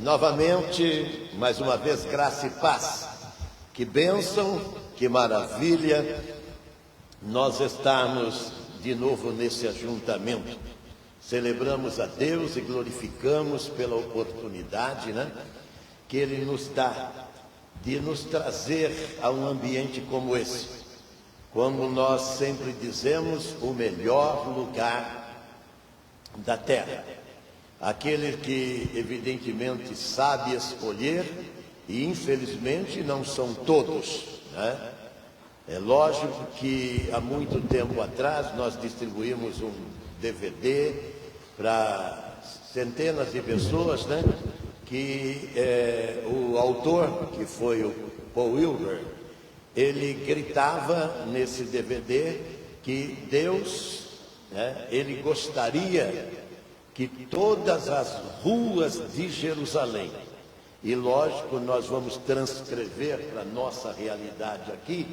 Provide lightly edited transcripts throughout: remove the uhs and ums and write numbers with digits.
Novamente, mais uma vez, graça e paz. Que bênção, que maravilha nós estamos de novo nesse ajuntamento. Celebramos a Deus e glorificamos pela oportunidade, que Ele nos dá de nos trazer a um ambiente como esse. Como nós sempre dizemos, o melhor lugar da terra. Aquele que evidentemente sabe escolher, e infelizmente não são todos, É lógico que há muito tempo atrás nós distribuímos um DVD para centenas de pessoas, que o autor, que foi o Paul Wilbur, ele gritava nesse DVD que Deus, ele gostaria que todas as ruas de Jerusalém, e lógico nós vamos transcrever para a nossa realidade aqui,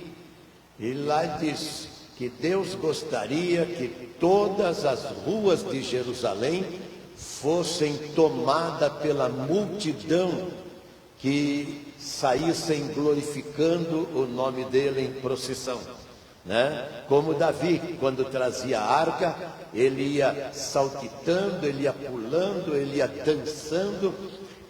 e lá diz que Deus gostaria que todas as ruas de Jerusalém fossem tomadas pela multidão que saíssem glorificando o nome dele em procissão. Como Davi, quando trazia a arca, ele ia saltitando, ele ia pulando, ele ia dançando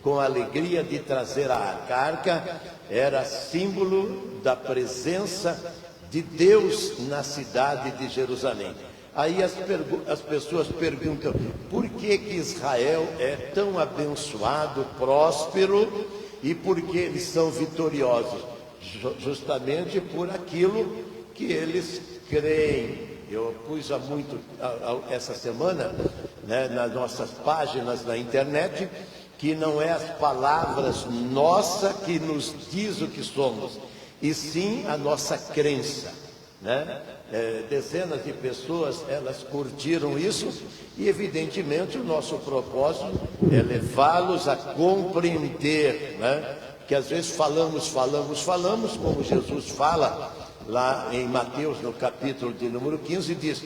com a alegria de trazer a arca. A arca era símbolo da presença de Deus na cidade de Jerusalém. Aí as pessoas perguntam, por que Israel é tão abençoado, próspero, e por que eles são vitoriosos? Justamente por aquilo que eles creem. Eu pus essa semana, nas nossas páginas na internet, que não é as palavras nossa que nos diz o que somos, e sim a nossa crença, dezenas de pessoas, elas curtiram isso, e evidentemente o nosso propósito é levá-los a compreender, que às vezes falamos, como Jesus fala lá em Mateus, no capítulo de número 15, diz,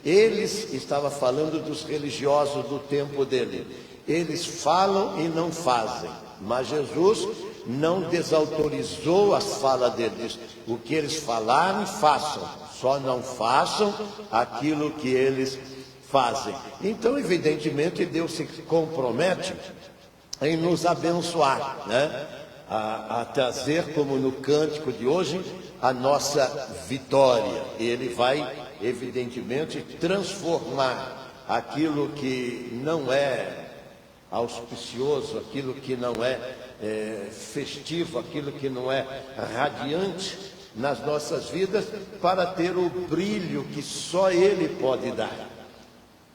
estava falando dos religiosos do tempo dele, eles falam e não fazem, mas Jesus não desautorizou as falas deles, o que eles falarem, façam, só não façam aquilo que eles fazem. Então, evidentemente, Deus se compromete em nos abençoar, a trazer, como no cântico de hoje, a nossa vitória. Ele vai, evidentemente, transformar aquilo que não é auspicioso, aquilo que não é festivo, aquilo que não é radiante nas nossas vidas, para ter o brilho que só Ele pode dar.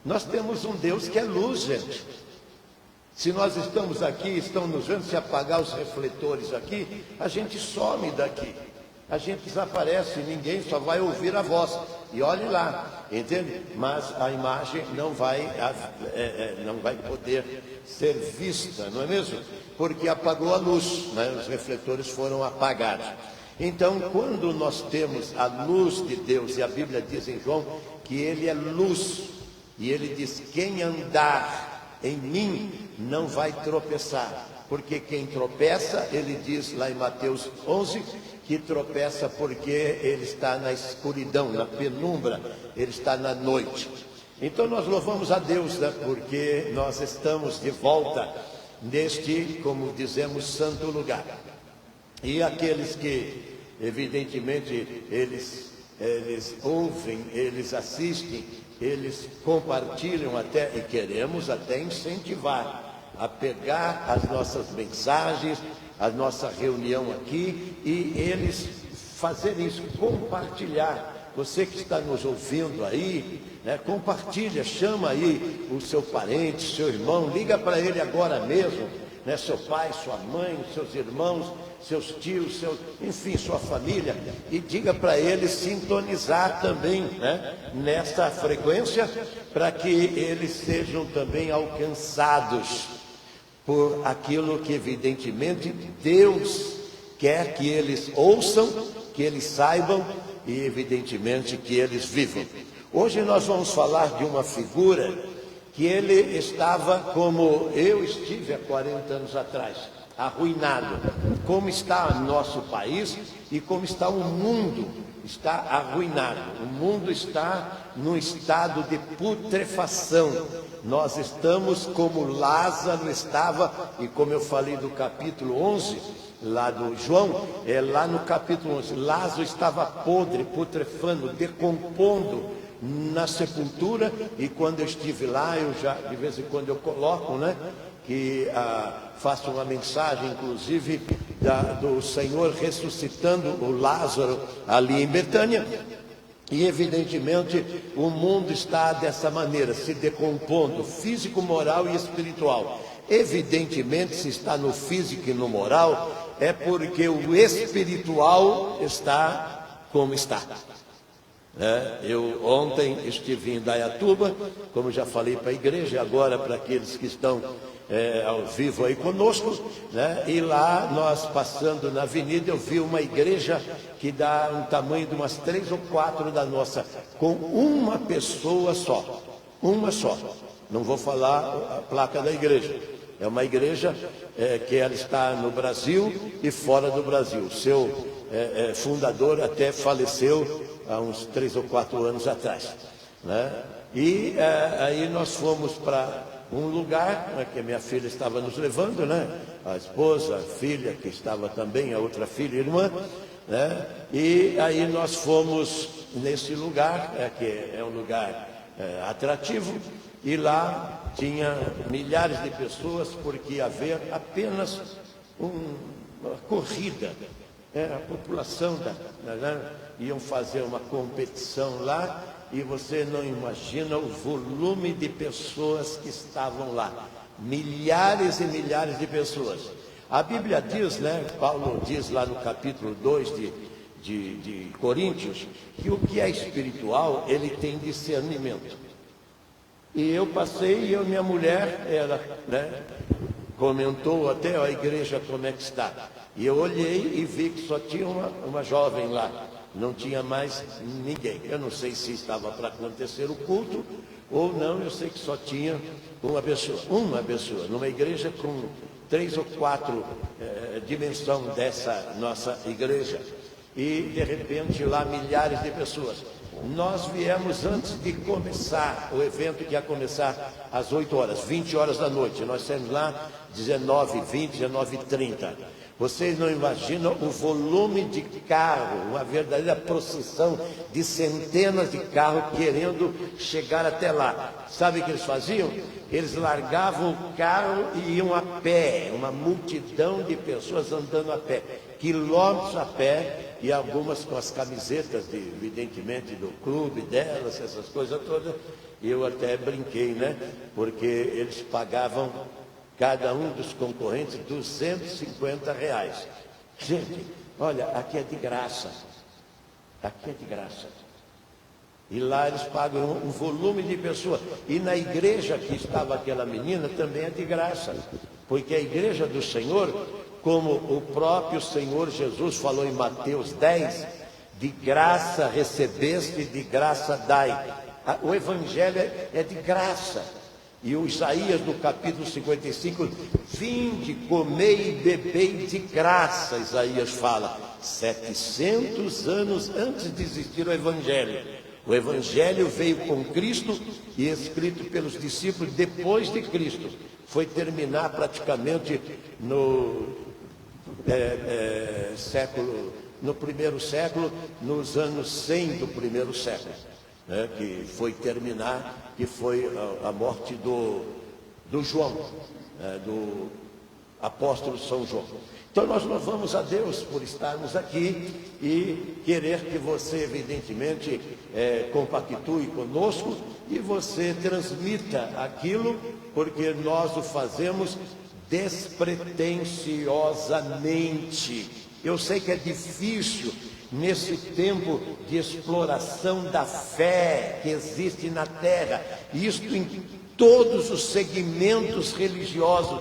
Nós temos um Deus que é luz, gente. Se nós estamos aqui, estão nos vendo, se apagar os refletores aqui, a gente some daqui, a gente desaparece, ninguém só vai ouvir a voz, e olhe lá, entende? Mas a imagem não vai poder ser vista, não é mesmo? Porque apagou a luz, os refletores foram apagados. Então, quando nós temos a luz de Deus, e a Bíblia diz em João que Ele é luz, e Ele diz, quem andar em mim não vai tropeçar, porque quem tropeça, Ele diz lá em Mateus 11, que tropeça porque ele está na escuridão, na penumbra, ele está na noite. Então nós louvamos a Deus, porque nós estamos de volta neste, como dizemos, santo lugar. E aqueles que, evidentemente, eles ouvem, eles assistem, eles compartilham até, e queremos até incentivar a pegar as nossas mensagens, a nossa reunião aqui, e eles fazerem isso, compartilhar. Você que está nos ouvindo aí, compartilha, chama aí o seu parente, seu irmão, liga para ele agora mesmo, seu pai, sua mãe, seus irmãos, seus tios, enfim, sua família, e diga para eles sintonizar também, nesta frequência, para que eles sejam também alcançados por aquilo que evidentemente Deus quer que eles ouçam, que eles saibam e evidentemente que eles vivam. Hoje nós vamos falar de uma figura que ele estava como eu estive há 40 anos atrás, arruinado. Como está o nosso país e como está o mundo, está arruinado. O mundo está num estado de putrefação. Nós estamos como Lázaro estava, e como eu falei do capítulo 11, lá do João, lá no capítulo 11, Lázaro estava podre, putrefando, decompondo na sepultura. E quando eu estive lá, eu já, de vez em quando eu coloco, né, que faço uma mensagem, inclusive, do Senhor ressuscitando o Lázaro ali em Betânia. E evidentemente o mundo está dessa maneira, se decompondo, físico, moral e espiritual. Evidentemente, se está no físico e no moral, é porque o espiritual está como está. Eu ontem estive em Indaiatuba, como já falei para a igreja, agora para aqueles que estão ao vivo aí conosco, né? E lá nós passando na avenida, eu vi uma igreja que dá um tamanho de umas 3 ou 4 da nossa, com uma pessoa só, não vou falar a placa da igreja. É uma igreja que ela está no Brasil e fora do Brasil. O seu fundador até faleceu há uns 3 ou 4 anos atrás, né? E aí nós fomos para um lugar, né, que a minha filha estava nos levando, né? A esposa, a filha, que estava também, a outra filha e irmã, né? E aí nós fomos nesse lugar, que é um lugar atrativo, e lá tinha milhares de pessoas, porque havia apenas uma corrida. A população iam fazer uma competição lá, e você não imagina o volume de pessoas que estavam lá. Milhares e milhares de pessoas. A Bíblia diz, né, Paulo diz lá no capítulo 2 de Coríntios, que o que é espiritual, ele tem discernimento. E eu passei, e minha mulher, ela, né, comentou até a igreja como é que está. E eu olhei e vi que só tinha uma jovem lá, não tinha mais ninguém. Eu não sei se estava para acontecer o culto ou não, eu sei que só tinha uma pessoa, numa igreja com 3 ou 4 dimensão dessa nossa igreja. E de repente lá milhares de pessoas. Nós viemos antes de começar o evento, que ia começar às 8 horas, 20 horas da noite. Nós saímos lá 19h20, 19h30. Vocês não imaginam o volume de carro, uma verdadeira procissão de centenas de carros querendo chegar até lá. Sabe o que eles faziam? Eles largavam o carro e iam a pé, uma multidão de pessoas andando a pé, quilômetros a pé, e algumas com as camisetas, evidentemente, do clube delas, essas coisas todas. Eu até brinquei, né? Porque eles pagavam, cada um dos concorrentes, R$250. Gente, olha, aqui é de graça. Aqui é de graça. E lá eles pagam um volume de pessoas. E na igreja que estava aquela menina também é de graça. Porque a igreja do Senhor, como o próprio Senhor Jesus falou em Mateus 10, de graça recebeste, de graça dai. O evangelho é de graça. E o Isaías, no capítulo 55, vinde, comei e bebei de graça, Isaías fala, 700 anos antes de existir o Evangelho. O Evangelho veio com Cristo e escrito pelos discípulos depois de Cristo. Foi terminar praticamente no primeiro século, nos anos 100 do primeiro século. Que foi terminar, que foi a morte do João, do apóstolo São João. Então nós louvamos a Deus por estarmos aqui e querer que você, evidentemente, compactue conosco e você transmita aquilo, porque nós o fazemos despretensiosamente. Eu sei que é difícil nesse tempo de exploração da fé que existe na terra, isto em todos os segmentos religiosos,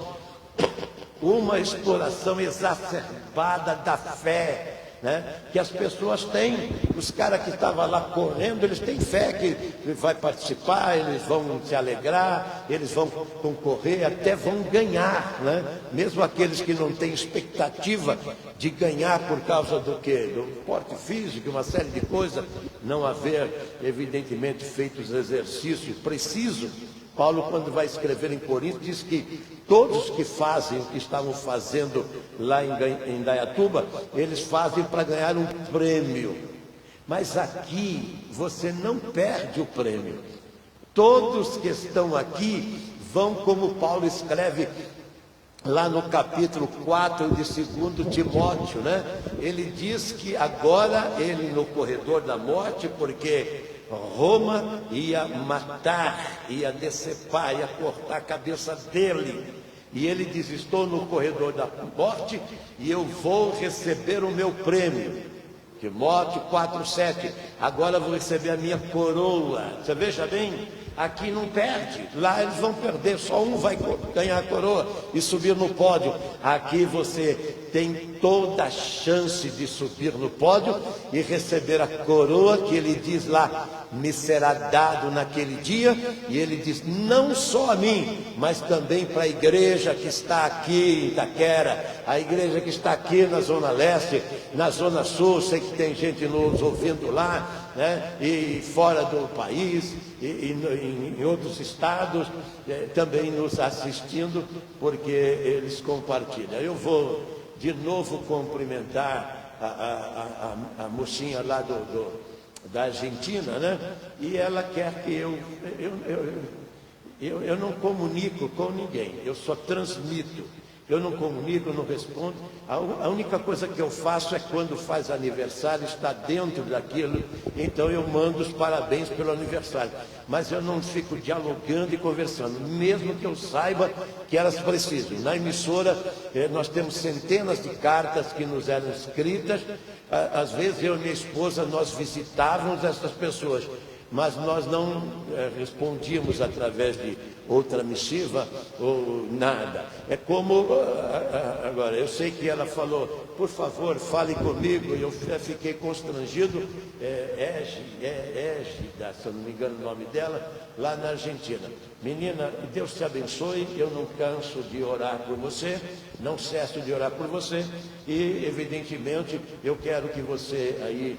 uma exploração exacerbada da fé, né, que as pessoas têm. Os caras que estavam lá correndo, eles têm fé que vai participar, eles vão se alegrar, eles vão concorrer, até vão ganhar, né? Mesmo aqueles que não têm expectativa de ganhar por causa do quê? Do porte físico, uma série de coisas, não haver, evidentemente, feito os exercícios precisos. Paulo, quando vai escrever em Corinto, diz que todos que fazem o que estavam fazendo lá em Indaiatuba, eles fazem para ganhar um prêmio. Mas aqui você não perde o prêmio. Todos que estão aqui vão, como Paulo escreve lá no capítulo 4 de 2 Timóteo, né? Ele diz que agora ele no corredor da morte, porque Roma ia matar, ia decepar, ia cortar a cabeça dele. E ele diz, estou no corredor da morte e eu vou receber o meu prêmio. Timóteo 4,7, agora vou receber a minha coroa. Você veja bem, aqui não perde, lá eles vão perder, só um vai ganhar a coroa e subir no pódio. Aqui você tem toda a chance de subir no pódio e receber a coroa que ele diz lá, me será dado naquele dia. E ele diz, não só a mim, mas também para a igreja que está aqui em Itaquera, a igreja que está aqui na Zona Leste, na Zona Sul, sei que tem gente nos ouvindo lá, né? E fora do país, e em outros estados, também nos assistindo, porque eles compartilham. Eu vou de novo cumprimentar a mocinha lá da Argentina, né? E ela quer que eu não comunico com ninguém, eu só transmito. Eu não comunico, eu não respondo. A única coisa que eu faço é quando faz aniversário, está dentro daquilo, então eu mando os parabéns pelo aniversário. Mas eu não fico dialogando e conversando, mesmo que eu saiba que elas precisam. Na emissora, nós temos centenas de cartas que nos eram escritas. Às vezes eu e minha esposa, nós visitávamos essas pessoas, mas nós não respondíamos através de outra missiva ou nada. É como agora, eu sei que ela falou, por favor, fale comigo, e eu fiquei constrangido. Égida, se eu não me engano o nome dela, lá na Argentina. Menina, Deus te abençoe, eu não canso de orar por você, não cesso de orar por você, e evidentemente eu quero que você aí,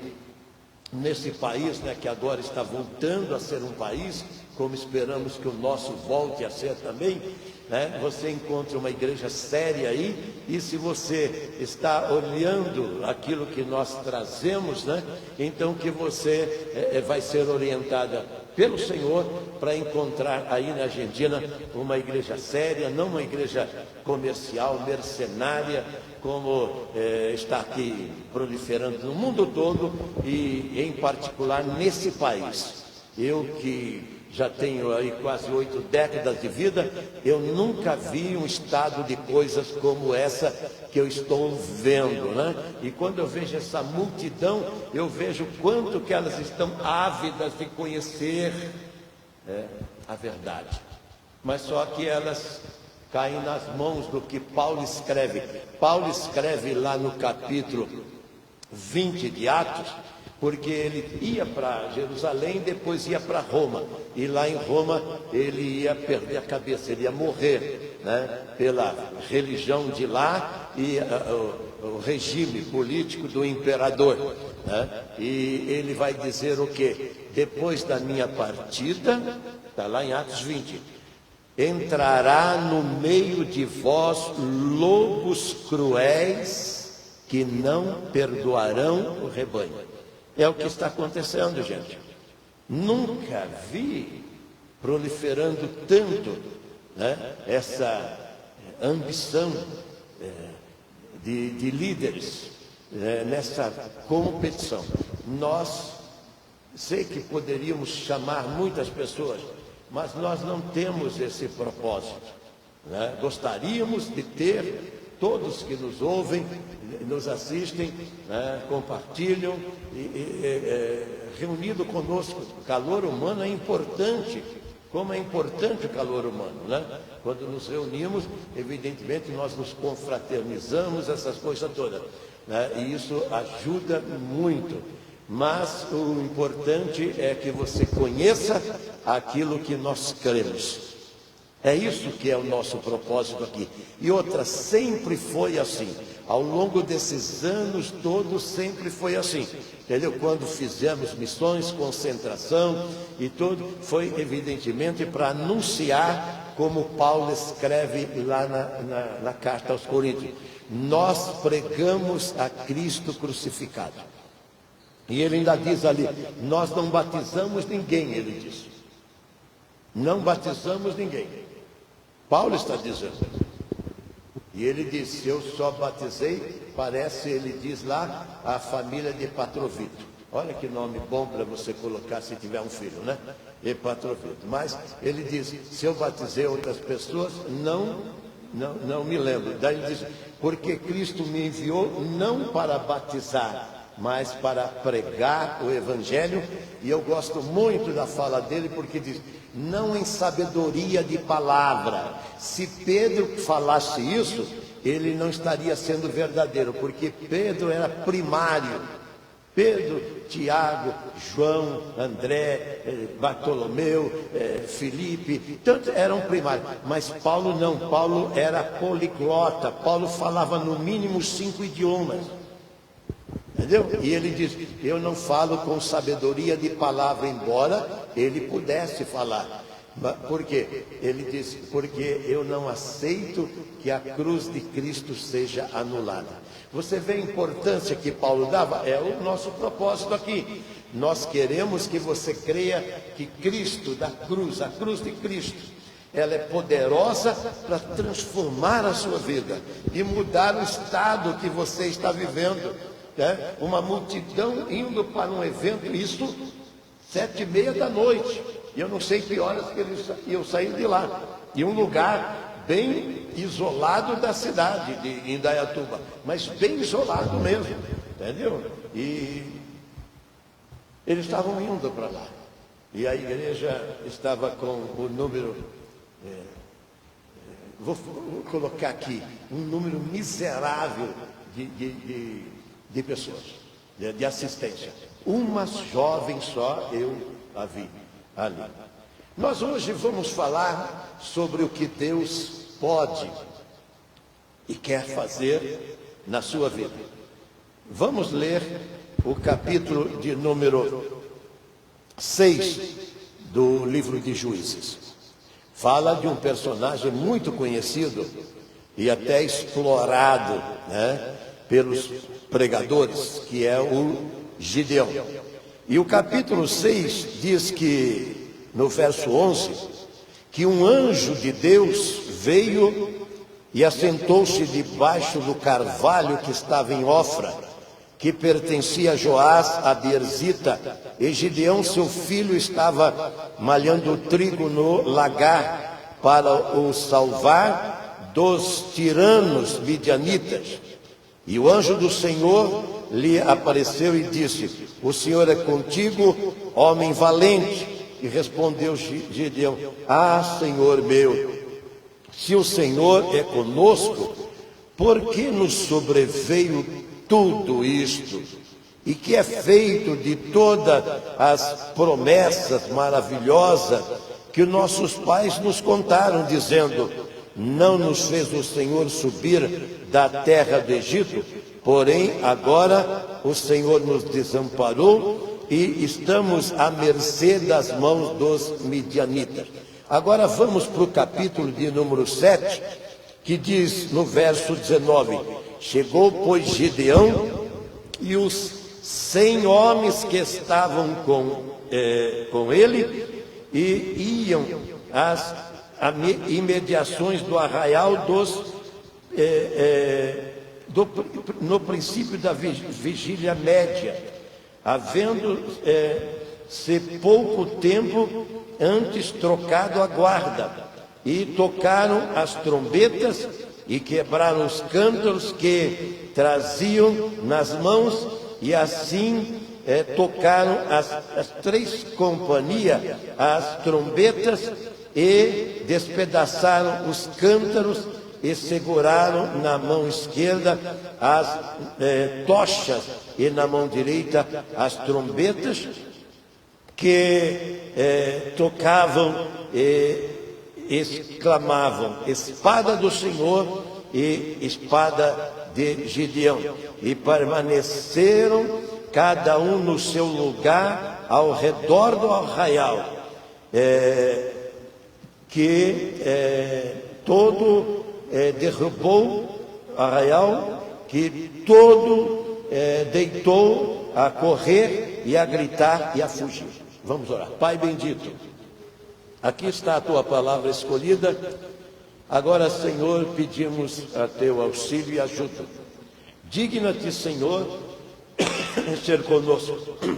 nesse país, né, que agora está voltando a ser um país, como esperamos que o nosso volte a ser também, né, você encontre uma igreja séria aí, e se você está olhando aquilo que nós trazemos, né, então que você vai ser orientada pelo Senhor para encontrar aí na Argentina uma igreja séria, não uma igreja comercial, mercenária, como está aqui proliferando no mundo todo e em particular nesse país. Eu que já tenho aí quase 8 décadas de vida, eu nunca vi um estado de coisas como essa que eu estou vendo, né? E quando eu vejo essa multidão, eu vejo quanto que elas estão ávidas de conhecer a verdade. Mas só que elas caem nas mãos do que Paulo escreve. Paulo escreve lá no capítulo 20 de Atos, porque ele ia para Jerusalém, depois ia para Roma, e lá em Roma ele ia perder a cabeça, ele ia morrer, né, pela religião de lá e o regime político do imperador, né? E ele vai dizer o quê? Depois da minha partida, está lá em Atos 20, entrará no meio de vós lobos cruéis que não perdoarão o rebanho. É o que está acontecendo, gente. Nunca vi proliferando tanto, né, essa ambição de líderes nessa competição. Nós, sei que poderíamos chamar muitas pessoas, mas nós não temos esse propósito, né? Gostaríamos de ter todos que nos ouvem, nos assistem, né, compartilham, reunido conosco. O calor humano é importante, como é importante o calor humano, né? Quando nos reunimos, evidentemente nós nos confraternizamos, essas coisas todas. né? E isso ajuda muito. Mas o importante é que você conheça aquilo que nós cremos. É isso que é o nosso propósito aqui. E outra, sempre foi assim. Ao longo desses anos todos, sempre foi assim. Entendeu? Quando fizemos missões, concentração e tudo, foi evidentemente para anunciar, como Paulo escreve lá na carta aos Coríntios. Nós pregamos a Cristo crucificado. E ele ainda diz ali, nós não batizamos ninguém, ele diz. Não batizamos ninguém. Paulo está dizendo. E ele diz, eu só batizei, parece, ele diz lá, a família de Epatrovito. Olha que nome bom para você colocar se tiver um filho, né? Epatrovito. Mas ele diz, se eu batizei outras pessoas, não me lembro. Daí ele diz, porque Cristo me enviou não para batizar, mas para pregar o Evangelho. E eu gosto muito da fala dele, porque diz, não em sabedoria de palavra. Se Pedro falasse isso, ele não estaria sendo verdadeiro, porque Pedro era primário. Pedro, Tiago, João, André, Bartolomeu, Filipe, tantos eram primários. Mas Paulo não, Paulo era poliglota. Paulo falava no mínimo 5 idiomas. Entendeu? E ele diz, eu não falo com sabedoria de palavra, embora ele pudesse falar. Por quê? Ele diz, porque eu não aceito que a cruz de Cristo seja anulada. Você vê a importância que Paulo dava? É o nosso propósito aqui. Nós queremos que você creia que Cristo da cruz, a cruz de Cristo, ela é poderosa para transformar a sua vida e mudar o estado que você está vivendo. Uma multidão indo para um evento, isso 7h30 da noite, e eu não sei que horas que eles iam sair de lá, e um lugar bem isolado da cidade de Indaiatuba, mas bem isolado mesmo, entendeu? E eles estavam indo para lá, e a igreja estava com o número, vou colocar aqui, um número miserável de pessoas, de assistência. Uma jovem só eu a vi ali. Nós hoje vamos falar sobre o que Deus pode e quer fazer na sua vida. Vamos ler o capítulo de número 6 do livro de Juízes. Fala de um personagem muito conhecido e até explorado, né, pelos pregadores, que é o Gideão. E o capítulo 6 diz que, no verso 11, que um anjo de Deus veio e assentou-se debaixo do carvalho que estava em Ofra, que pertencia a Joás, a Birzita, e Gideão, seu filho, estava malhando trigo no lagar para o salvar dos tiranos midianitas. E o anjo do Senhor lhe apareceu e disse, o Senhor é contigo, homem valente. E respondeu Gideão, Senhor meu, se o Senhor é conosco, por que nos sobreveio tudo isto? E que é feito de todas as promessas maravilhosas que nossos pais nos contaram, dizendo, não nos fez o Senhor subir da terra do Egito, porém agora o Senhor nos desamparou e estamos à mercê das mãos dos midianitas. Agora vamos para o capítulo de número 7, que diz no verso 19, chegou, pois, Gideão e os 100 homens que estavam com ele e iam às imediações do arraial no princípio da vigília média, havendo se pouco tempo antes trocado a guarda, e tocaram as trombetas e quebraram os cântaros que traziam nas mãos, e assim tocaram as 3 companhias as trombetas e despedaçaram os cântaros e seguraram na mão esquerda as tochas e na mão direita as trombetas que tocavam e exclamavam: espada do Senhor e espada de Gideão. E permaneceram cada um no seu lugar ao redor do arraial, todo derrubou arraial, que todo deitou a correr e a gritar e a fugir. Vamos orar. Pai bendito, aqui está a tua palavra escolhida. Agora, Senhor, pedimos a teu auxílio e ajuda. Digna-te, Senhor, em ser conosco.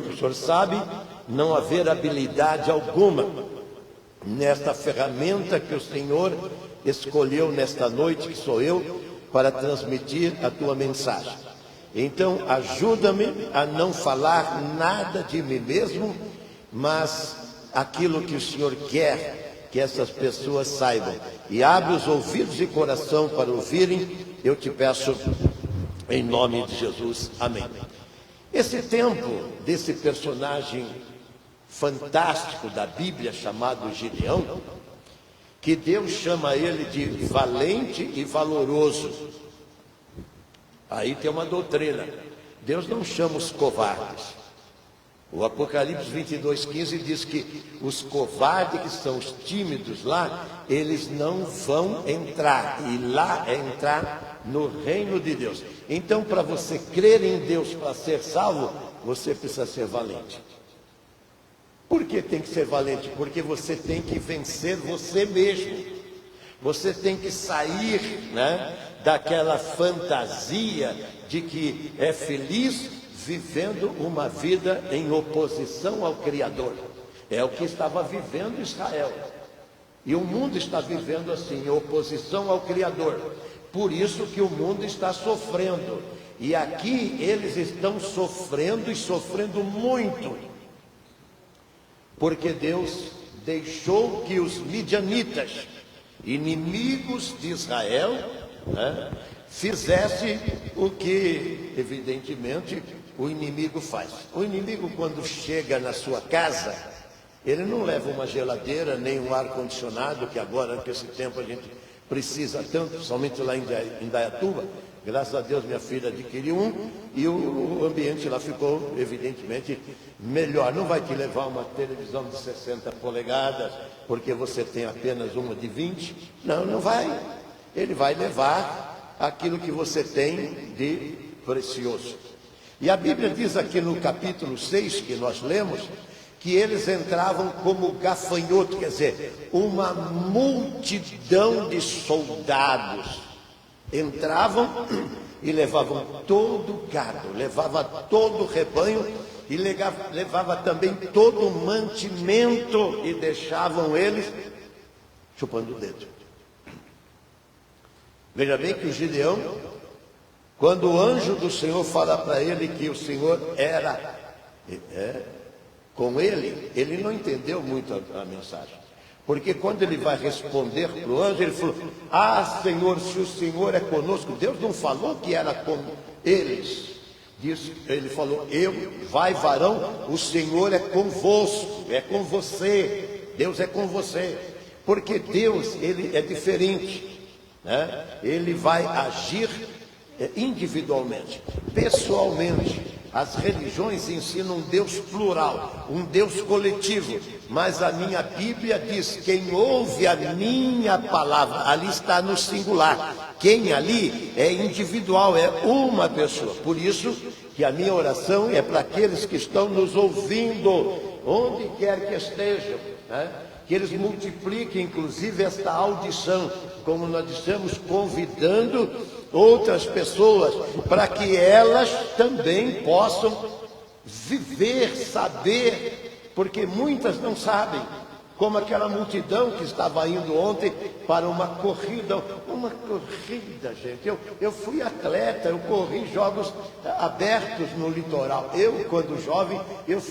O Senhor sabe não haver habilidade alguma nesta ferramenta que o Senhor escolheu nesta noite, que sou eu, para transmitir a tua mensagem. Então, ajuda-me a não falar nada de mim mesmo, mas aquilo que o Senhor quer que essas pessoas saibam. E abre os ouvidos e coração para ouvirem, eu te peço em nome de Jesus. Amém. Esse tempo desse personagem fantástico da Bíblia chamado Gideão, que Deus chama ele de valente e valoroso. Aí tem uma doutrina: Deus não chama os covardes. O Apocalipse 22:15 diz que os covardes, que são os tímidos lá, eles não vão entrar, e lá é entrar no reino de Deus. Então, para você crer em Deus, para ser salvo, você precisa ser valente. Por que tem que ser valente? Porque você tem que vencer você mesmo. Você tem que sair, daquela fantasia de que é feliz vivendo uma vida em oposição ao Criador. É o que estava vivendo Israel. E o mundo está vivendo assim, em oposição ao Criador. Por isso que o mundo está sofrendo. E aqui eles estão sofrendo, e sofrendo muito. Porque Deus deixou que os midianitas, inimigos de Israel, fizessem o que, evidentemente, o inimigo faz. O inimigo, quando chega na sua casa, ele não leva uma geladeira, nem um ar-condicionado, que agora, nesse tempo, a gente precisa tanto, somente lá em Indaiatuba. Graças a Deus, minha filha adquiriu um, e o ambiente lá ficou, evidentemente, melhor. Não vai te levar uma televisão de 60 polegadas, porque você tem apenas uma de 20. Não, não vai. Ele vai levar aquilo que você tem de precioso. E a Bíblia diz aqui no capítulo 6, que nós lemos, que eles entravam como gafanhoto, quer dizer, uma multidão de soldados entravam e levavam todo o gado, levava todo o rebanho e levava também todo o mantimento, e deixavam eles chupando o dedo. Veja bem que o Gideão, quando o anjo do Senhor fala para ele que o Senhor era com ele, ele não entendeu muito a mensagem. Porque quando ele vai responder para o anjo, ele falou: ah, Senhor, se o Senhor é conosco. Deus não falou que era com eles. Ele falou: vai varão, o Senhor é convosco, é com você. Deus é com você. Porque Deus, ele é diferente, Ele vai agir individualmente, pessoalmente. As religiões ensinam um Deus plural, um Deus coletivo, mas a minha Bíblia diz: quem ouve a minha palavra, ali está no singular. Quem ali é individual, é uma pessoa. Por isso que a minha oração é para aqueles que estão nos ouvindo, onde quer que estejam, que eles multipliquem, inclusive, esta audição, como nós dissemos, convidando outras pessoas, para que elas também possam viver, saber, porque muitas não sabem, como aquela multidão que estava indo ontem para uma corrida, gente. Eu fui atleta, eu corri jogos abertos no litoral. Eu, quando jovem, eu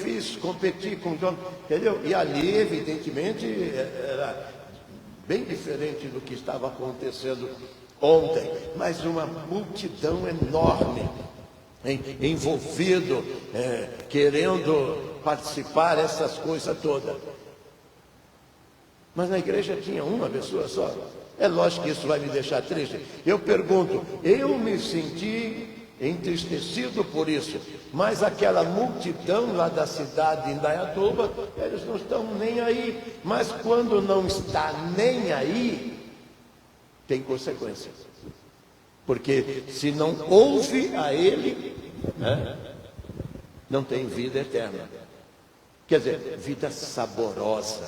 competi com jovens, entendeu? E ali, evidentemente, era bem diferente do que estava acontecendo ontem, mas uma multidão enorme envolvido, querendo participar dessas coisas todas. Mas na igreja tinha uma pessoa só. É lógico que isso vai me deixar triste. Eu pergunto, eu me senti entristecido por isso, mas aquela multidão lá da cidade de Indaiatuba, eles não estão nem aí. Mas quando não está nem aí, tem consequências. Porque se não ouve a ele, não tem vida eterna. Quer dizer, vida saborosa,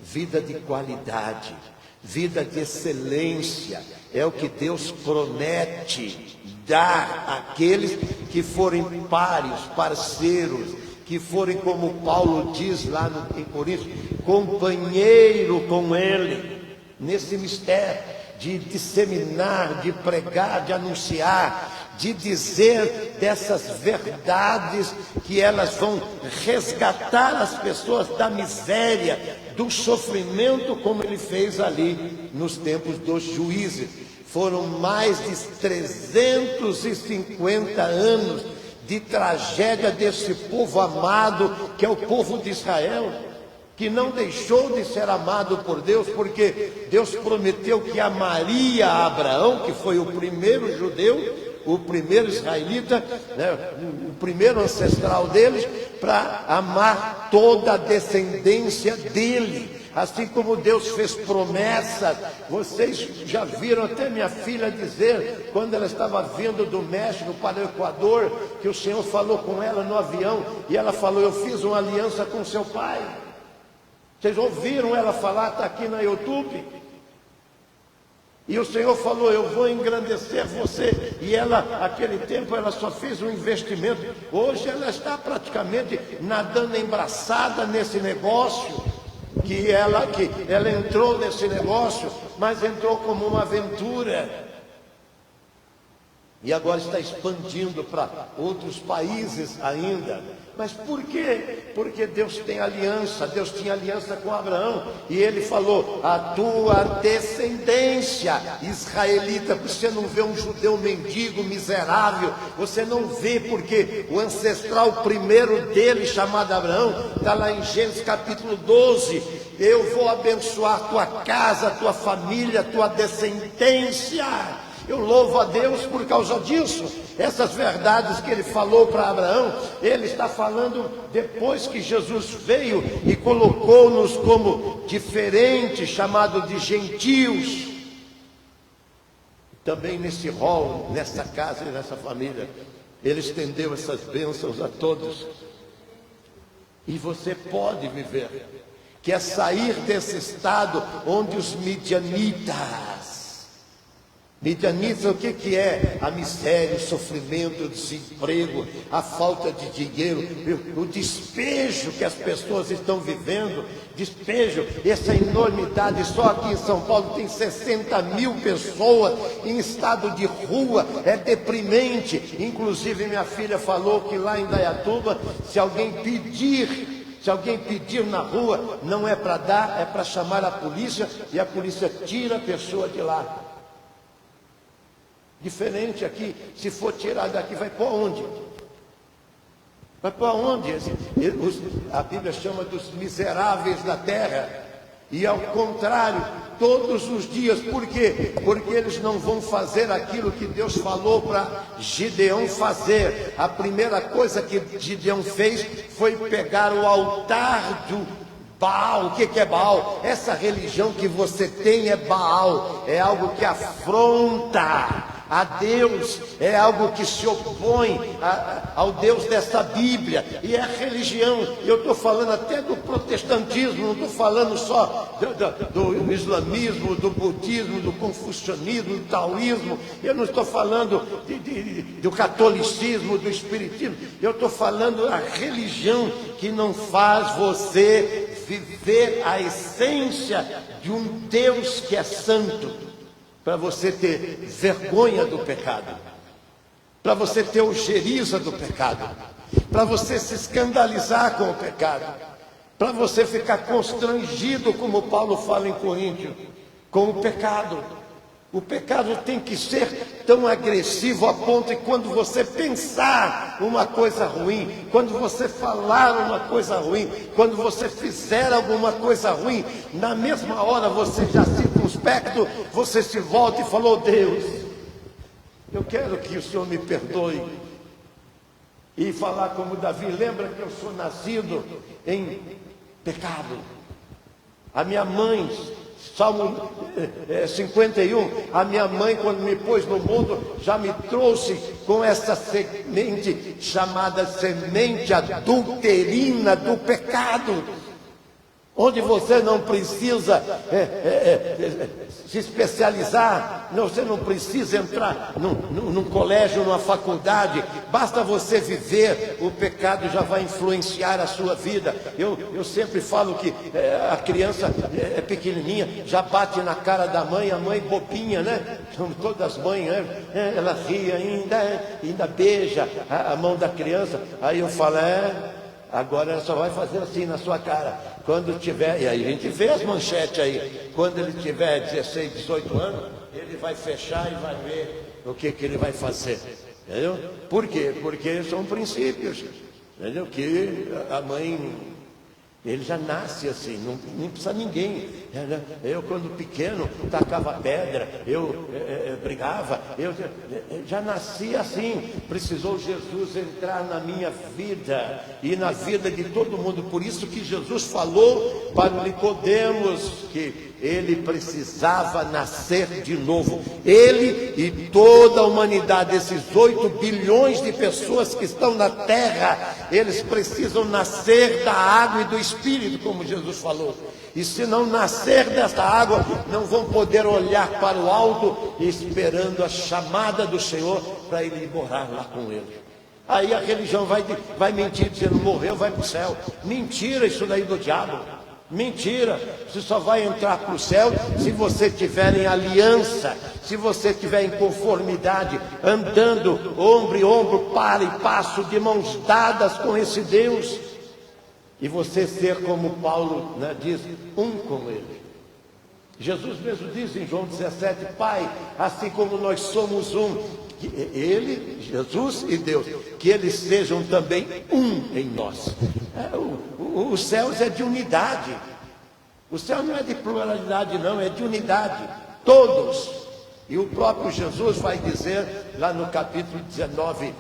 vida de qualidade, vida de excelência. É o que Deus promete dar àqueles que forem páreos, parceiros, que forem, como Paulo diz lá em Coríntios, companheiro com ele, nesse mistério de disseminar, de pregar, de anunciar, de dizer dessas verdades que elas vão resgatar as pessoas da miséria, do sofrimento, como ele fez ali nos tempos dos juízes. Foram mais de 350 anos de tragédia desse povo amado, que é o povo de Israel, que não deixou de ser amado por Deus, porque Deus prometeu que amaria a Abraão, que foi o primeiro judeu, o primeiro israelita, o primeiro ancestral deles, para amar toda a descendência dele. Assim como Deus fez promessas, vocês já viram até minha filha dizer, quando ela estava vindo do México para o Equador, que o Senhor falou com ela no avião, e ela falou: eu fiz uma aliança com seu pai. Vocês ouviram ela falar? Está aqui no YouTube. E o Senhor falou: eu vou engrandecer você. E ela, naquele tempo, ela só fez um investimento. Hoje ela está praticamente nadando embraçada nesse negócio. Que ela entrou nesse negócio, mas entrou como uma aventura. E agora está expandindo para outros países ainda. Mas por quê? Porque Deus tem aliança. Deus tinha aliança com Abraão. E ele falou: a tua descendência israelita. Você não vê um judeu mendigo, miserável. Você não vê, porque o ancestral primeiro dele, chamado Abraão, está lá em Gênesis capítulo 12. Eu vou abençoar tua casa, tua família, tua descendência. Eu louvo a Deus por causa disso. Essas verdades que ele falou para Abraão, ele está falando depois que Jesus veio e colocou-nos como diferentes, chamado de gentios. Também nesse rol, nessa casa e nessa família, ele estendeu essas bênçãos a todos. E você pode viver, que é sair desse estado onde os midianitas, o que é? A miséria, o sofrimento, o desemprego, a falta de dinheiro, o despejo que as pessoas estão vivendo, essa enormidade. Só aqui em São Paulo tem 60 mil pessoas em estado de rua, é deprimente. Inclusive minha filha falou que lá em Indaiatuba, se alguém pedir na rua, não é para dar, é para chamar a polícia, e a polícia tira a pessoa de lá. Diferente aqui, se for tirar daqui, vai para onde? Vai para onde? A Bíblia chama dos miseráveis da terra. E ao contrário, todos os dias. Por quê? Porque eles não vão fazer aquilo que Deus falou para Gideão fazer. A primeira coisa que Gideão fez foi pegar o altar do Baal. O que é Baal? Essa religião que você tem é Baal. É algo que afronta a Deus, é algo que se opõe ao Deus dessa Bíblia. E é religião. Eu estou falando até do protestantismo, não estou falando só do islamismo, do budismo, do confucionismo, do taoísmo. Eu não estou falando do catolicismo, do espiritismo. Eu estou falando da religião que não faz você viver a essência de um Deus que é santo. Para você ter vergonha do pecado, para você ter ojeriza do pecado, para você se escandalizar com o pecado, para você ficar constrangido, como Paulo fala em Coríntios, com o pecado. O pecado tem que ser tão agressivo a ponto de quando você pensar uma coisa ruim, quando você falar uma coisa ruim, quando você fizer alguma coisa ruim, na mesma hora você já circunspecto, você se volta e falou: Deus, eu quero que o Senhor me perdoe. E falar como Davi: lembra que eu sou nascido em pecado. A minha mãe, Salmo 51, a minha mãe, quando me pôs no mundo, já me trouxe com essa semente chamada semente adulterina do pecado, onde você não precisa se especializar, você não precisa entrar num colégio, numa faculdade, basta você viver, o pecado já vai influenciar a sua vida. Eu sempre falo que a criança é pequenininha, já bate na cara da mãe, a mãe bobinha, né? Todas as mães, né? Ela ri ainda beija a mão da criança. Aí eu falo: agora ela só vai fazer assim na sua cara. Quando tiver, e aí a gente vê as manchetes aí, quando ele tiver 16, 18 anos, ele vai fechar e vai ver o que ele vai fazer. Entendeu? Por quê? Porque são princípios. Entendeu? Que a mãe, ele já nasce assim, não precisa ninguém. Eu, quando pequeno, tacava pedra, eu brigava, eu já nasci assim. Precisou Jesus entrar na minha vida e na vida de todo mundo. Por isso que Jesus falou para Nicodemos que ele precisava nascer de novo. Ele e toda a humanidade, esses 8 bilhões de pessoas que estão na terra, eles precisam nascer da água e do Espírito, como Jesus falou. E se não nascer dessa água, não vão poder olhar para o alto, esperando a chamada do Senhor para ele morar lá com ele. Aí a religião vai mentir, dizendo: morreu, vai para o céu. Mentira, isso daí do diabo. Mentira, você só vai entrar para o céu se você estiver em aliança, se você estiver em conformidade, andando ombro em ombro, para e passo, de mãos dadas com esse Deus. E você ser, como Paulo, né, diz, um com ele. Jesus mesmo diz em João 17: Pai, assim como nós somos um, que ele, Jesus e Deus, que eles sejam também um em nós. Os céus é de unidade. O céu não é de pluralidade, não, é de unidade. Todos. E o próprio Jesus vai dizer lá no capítulo 19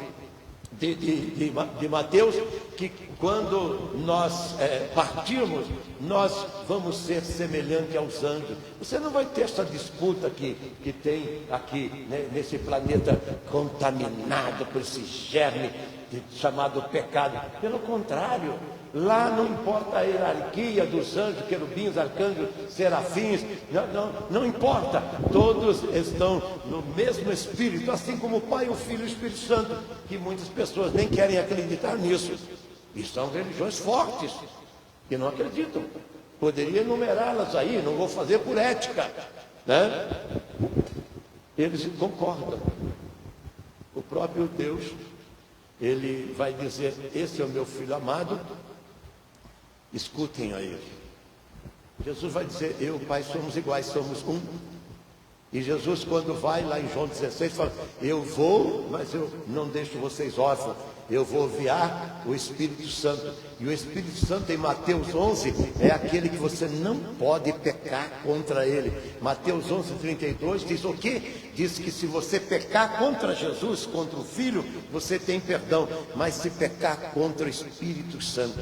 de Mateus, que quando nós partirmos, nós vamos ser semelhante aos anjos. Você não vai ter essa disputa que tem aqui, né, nesse planeta contaminado por esse germe chamado pecado. Pelo contrário, lá não importa a hierarquia dos anjos, querubins, arcanjos, serafins, não importa, todos estão no mesmo Espírito, assim como o Pai, o Filho e o Espírito Santo, que muitas pessoas nem querem acreditar nisso, e são religiões fortes, que não acreditam. Poderia enumerá-las aí, não vou fazer por ética, né? Eles concordam. O próprio Deus, ele vai dizer: esse é o meu filho amado, escutem a ele. Jesus vai dizer: eu e o Pai somos iguais, somos um. E Jesus, quando vai lá em João 16, fala: eu vou, mas eu não deixo vocês órfãos, eu vou enviar o Espírito Santo. E o Espírito Santo, em Mateus 11, é aquele que você não pode pecar contra ele. Mateus 11, 32 diz o quê? Diz que se você pecar contra Jesus, contra o Filho, você tem perdão. Mas se pecar contra o Espírito Santo,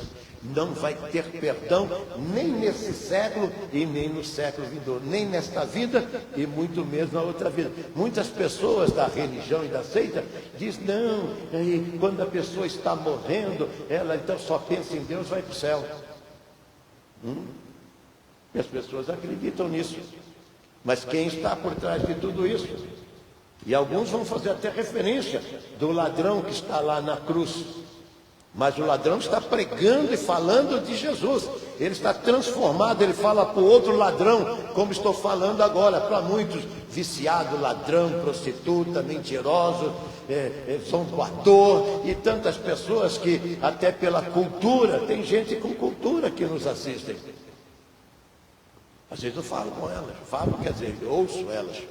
não vai ter perdão, nem nesse século e nem no século vindouro, nem nesta vida e muito menos na outra vida. Muitas pessoas da religião e da seita dizem: não, quando a pessoa está morrendo, ela então só pensa em Deus, vai para o céu. E as pessoas acreditam nisso. Mas quem está por trás de tudo isso? E alguns vão fazer até referência do ladrão que está lá na cruz. Mas o ladrão está pregando e falando de Jesus. Ele está transformado, ele fala para o outro ladrão, como estou falando agora, para muitos: viciado, ladrão, prostituta, mentiroso, zombador, e tantas pessoas que até pela cultura, tem gente com cultura que nos assistem. Às vezes eu falo com elas, quer dizer, eu ouço elas.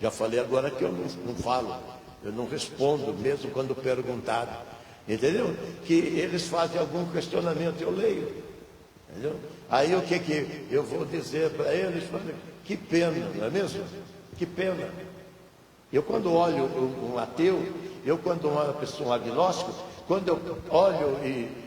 Já falei agora que eu não falo, eu não respondo, mesmo quando perguntado. Entendeu? Que eles fazem algum questionamento, eu leio. Entendeu? Aí o que eu vou dizer para eles? Que pena, não é mesmo? Que pena. Eu quando olho um ateu, eu quando olho uma pessoa, um agnóstico, quando eu olho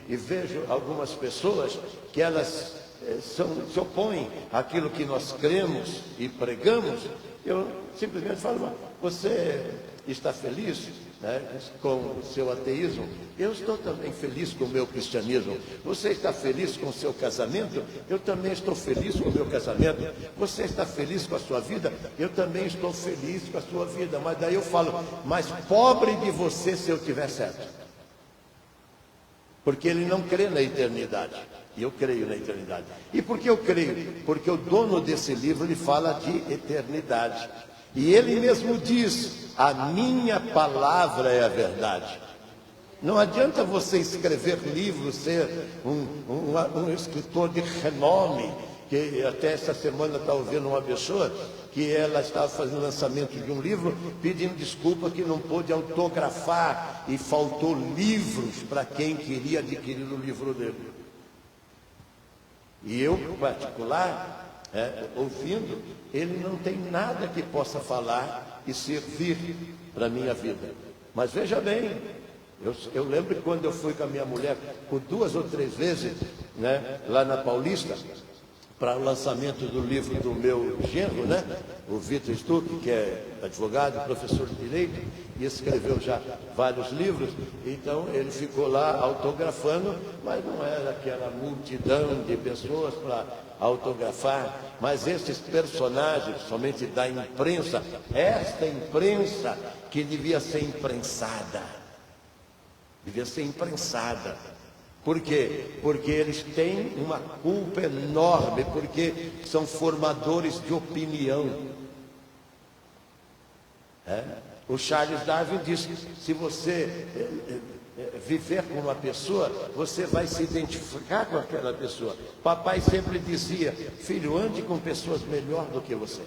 e vejo algumas pessoas que elas se opõem àquilo que nós cremos e pregamos, eu simplesmente falo, você está feliz, né, com o seu ateísmo? Eu estou também feliz com o meu cristianismo. Você está feliz com o seu casamento? Eu também estou feliz com o meu casamento. Você está feliz com a sua vida? Eu também estou feliz com a sua vida. Mas daí eu falo, mas pobre de você se eu tiver certo. Porque ele não crê na eternidade. E eu creio na eternidade. E por que eu creio? Porque o dono desse livro, ele fala de eternidade. E ele mesmo diz, a minha palavra é a verdade. Não adianta você escrever livros, ser um escritor de renome, que até essa semana está ouvindo uma pessoa que ela estava fazendo o lançamento de um livro, pedindo desculpa que não pôde autografar e faltou livros para quem queria adquirir o livro dele. E eu, em particular, ouvindo, ele não tem nada que possa falar e servir para a minha vida. Mas veja bem, eu lembro que quando eu fui com a minha mulher, por 2 ou 3 vezes, né, lá na Paulista, para o lançamento do livro do meu genro, né, o Vitor Stuck, que é advogado, professor de Direito, e escreveu já vários livros, então ele ficou lá autografando, mas não era aquela multidão de pessoas para autografar, mas esses personagens, somente da imprensa, esta imprensa que devia ser imprensada. Por quê? Porque eles têm uma culpa enorme, porque são formadores de opinião. O Charles Darwin disse que se você viver com uma pessoa, você vai se identificar com aquela pessoa. Papai sempre dizia, filho, ande com pessoas melhor do que você.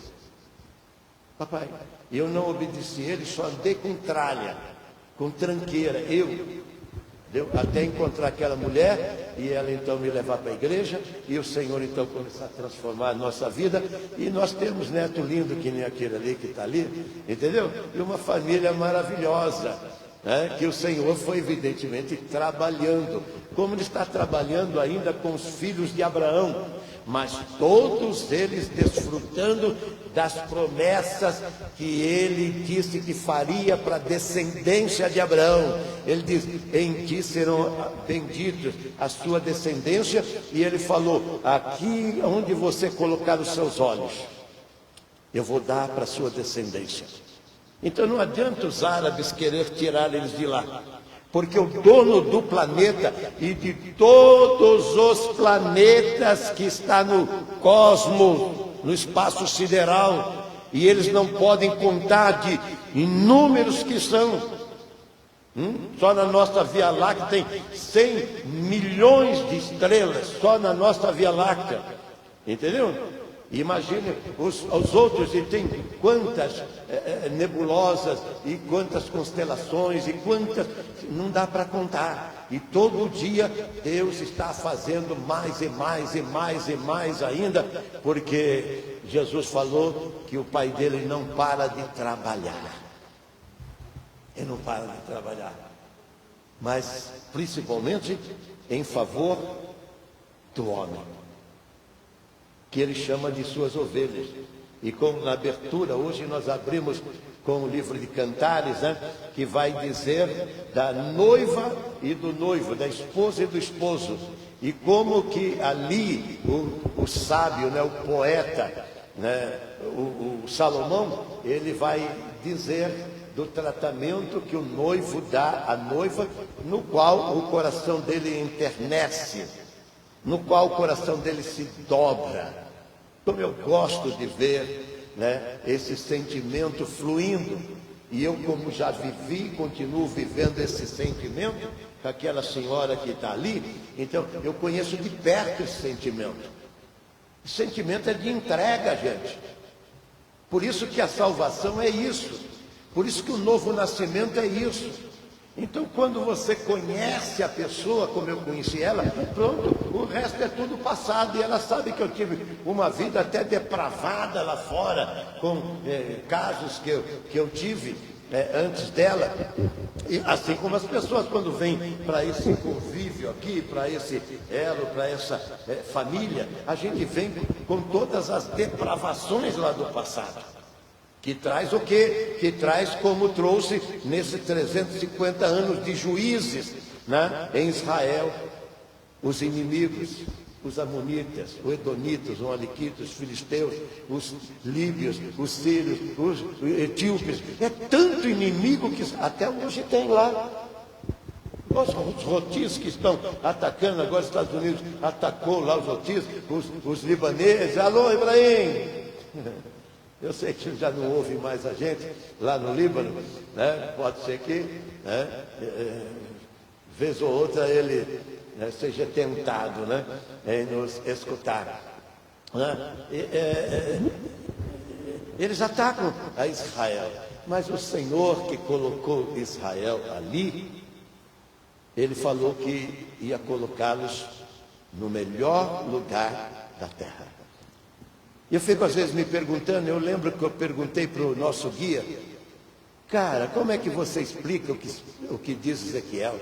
Papai, eu não obedeci ele, só andei com tralha, com tranqueira, até encontrar aquela mulher e ela então me levar para a igreja e o Senhor então começar a transformar a nossa vida. E nós temos neto lindo que nem aquele ali que está ali, entendeu? E uma família maravilhosa, né? Que o Senhor foi evidentemente trabalhando, como ele está trabalhando ainda com os filhos de Abraão, mas todos eles desfrutando das promessas que ele disse que faria para a descendência de Abraão. Ele diz, em ti serão benditos a sua descendência, e ele falou, aqui onde você colocar os seus olhos, eu vou dar para a sua descendência. Então não adianta os árabes querer tirar eles de lá, porque o dono do planeta e de todos os planetas que está no cosmos, no espaço sideral, e eles não podem contar de inúmeros que são. Só na nossa Via Láctea tem 100 milhões de estrelas, só na nossa Via Láctea, entendeu? Imagine os outros, e tem quantas nebulosas, e quantas constelações, e quantas, não dá para contar. E todo dia Deus está fazendo mais e mais e mais e mais ainda, porque Jesus falou que o Pai dele não para de trabalhar. Ele não para de trabalhar, mas principalmente em favor do homem, que ele chama de suas ovelhas. E como na abertura, hoje nós abrimos com o livro de Cantares, né, que vai dizer da noiva e do noivo, da esposa e do esposo, e como que ali o sábio, né, o poeta, né, o Salomão, ele vai dizer do tratamento que o noivo dá à noiva, no qual o coração dele enternece, no qual o coração dele se dobra. Como eu gosto de ver, né, esse sentimento fluindo, e eu, como já vivi, continuo vivendo esse sentimento com aquela senhora que está ali, então eu conheço de perto esse sentimento. Esse sentimento é de entrega, gente. Por isso que a salvação é isso. Por isso que o novo nascimento é isso. Então, quando você conhece a pessoa como eu conheci ela, pronto, o resto é tudo passado. E ela sabe que eu tive uma vida até depravada lá fora, com casos que eu tive antes dela. E assim como as pessoas, quando vêm para esse convívio aqui, para esse elo, para essa família, a gente vem com todas as depravações lá do passado. Que traz o quê? Que traz como trouxe nesses 350 anos de juízes, né? Em Israel, os inimigos, os amonitas, os edonitas, os amalequitas, os filisteus, os líbios, os sírios, os etíopes. É tanto inimigo que até hoje tem lá. Os rotis que estão atacando, agora os Estados Unidos atacou lá os rotis, os libaneses. Alô, Ibrahim! Eu sei que já não ouve mais a gente lá no Líbano, né? Pode ser que, né, vez ou outra, ele seja tentado, né, em nos escutar. Né? Eles atacam a Israel, mas o Senhor que colocou Israel ali, Ele falou que ia colocá-los no melhor lugar da terra. Eu fico às vezes me perguntando, eu lembro que eu perguntei para o nosso guia, cara, como é que você explica o que diz Ezequiel?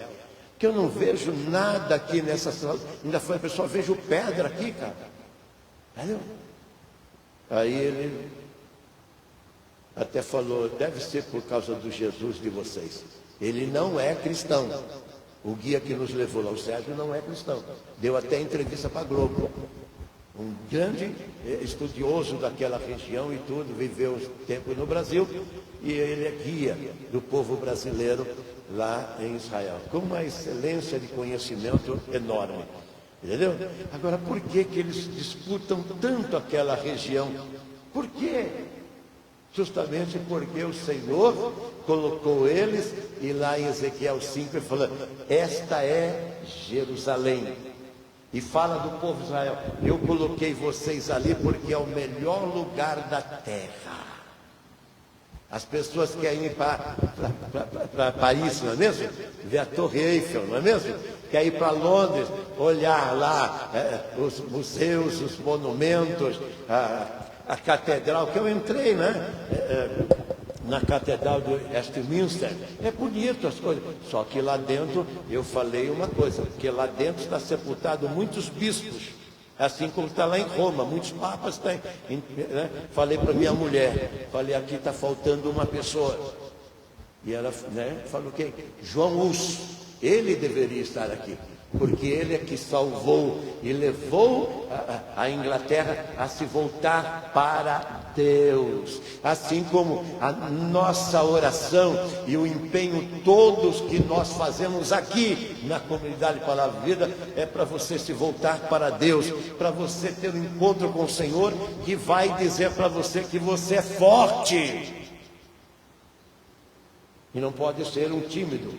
Que eu não vejo nada aqui nessa sala. Ainda foi a pessoa, vejo pedra aqui, cara. Entendeu? Aí ele até falou, deve ser por causa do Jesus de vocês. Ele não é cristão. O guia que nos levou lá, o Sérgio, não é cristão. Deu até entrevista para a Globo. Um grande estudioso daquela região e tudo, viveu um tempo no Brasil, e ele é guia do povo brasileiro lá em Israel, com uma excelência de conhecimento enorme, entendeu? Agora, por que eles disputam tanto aquela região? Por quê? Justamente porque o Senhor colocou eles, e lá em Ezequiel 5 ele falou, esta é Jerusalém. E fala do povo de Israel, eu coloquei vocês ali porque é o melhor lugar da terra. As pessoas querem ir para Paris, não é mesmo? Ver a Torre Eiffel, não é mesmo? Quer ir para Londres, olhar lá os museus, os monumentos, a catedral, que eu entrei, né? Na catedral de Westminster, é bonito as coisas, só que lá dentro, eu falei uma coisa, porque lá dentro está sepultado muitos bispos, assim como está lá em Roma, muitos papas têm, né? Falei para minha mulher, falei, aqui está faltando uma pessoa, e ela, né, falou quem? João Hus, ele deveria estar aqui, porque ele é que salvou e levou a Inglaterra a se voltar para Deus, assim como a nossa oração e o empenho todos que nós fazemos aqui na comunidade Palavra de Vida é para você se voltar para Deus, para você ter um encontro com o Senhor que vai dizer para você que você é forte e não pode ser um tímido,